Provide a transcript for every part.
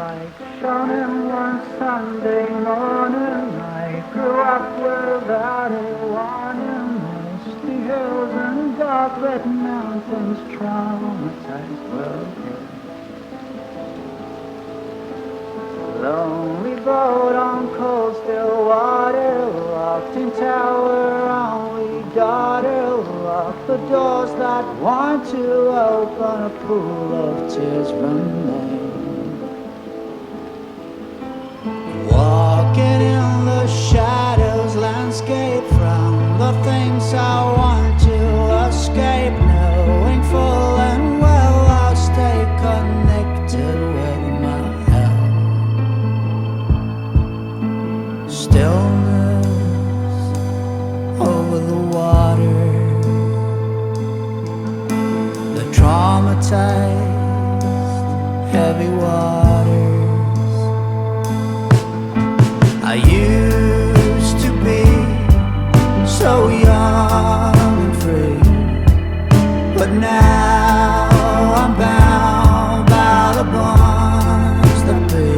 light shone in one Sunday morning. I grew up without a warning. Misty hills and dark red mountains traumatized world. Lonely boat on cold still water, locked in tower, only daughter, lock the doors that want to open, a pool of tears remain. Walking in the shadows, landscape from the things I want to escape, knowing full and well I'll stay connected with my health. Stillness over the water, the traumatized heavy waters. I used to be so young and free, but now I'm bound by the bonds that be.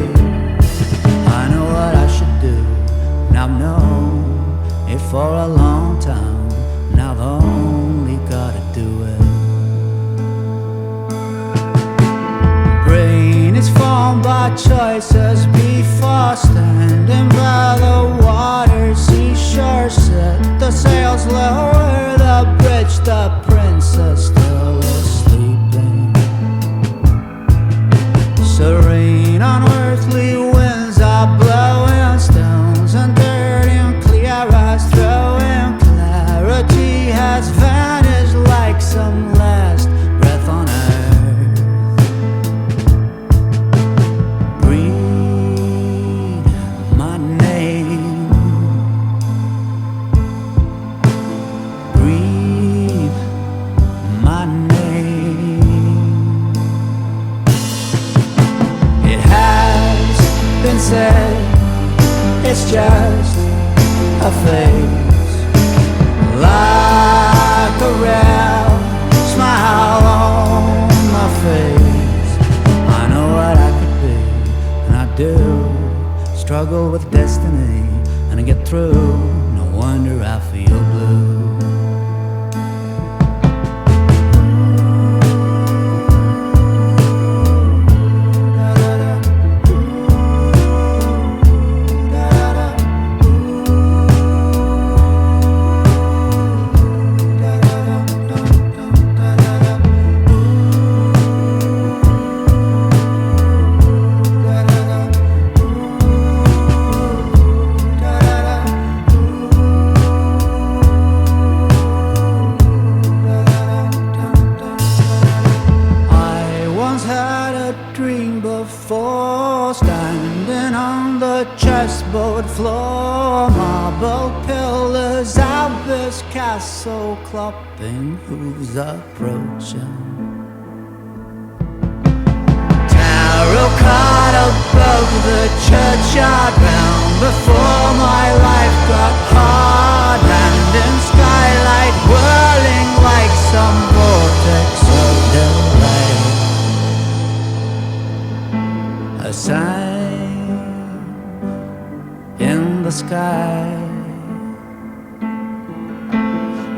I know what I should do, and I've known it for a long time, and I've only gotta do it. Brain is formed by choices before standing by the water. Seashore set the sails lower, the bridge, the princess still is sleeping. Serene unearthly winds are blowing, stones and dirt and clear eyes throwing. Clarity has vanished like some last breath on earth. Breathe my name, breathe my name. It has been said it's just a phase, like a rare smile on my face. I know what I could be, and I do. Struggle with destiny, and I get through. No wonder I feel blue. Chessboard floor, marble pillars, Albus castle, clopping hooves approaching. Tarot card above the churchyard round before my life got hard. Hand in skylight whirling like some vortex of delay. A sign in the sky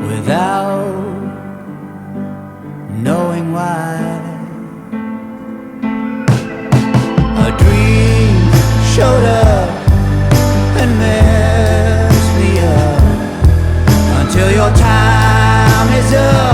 without knowing why. A dream showed up and messed me up until your time is up.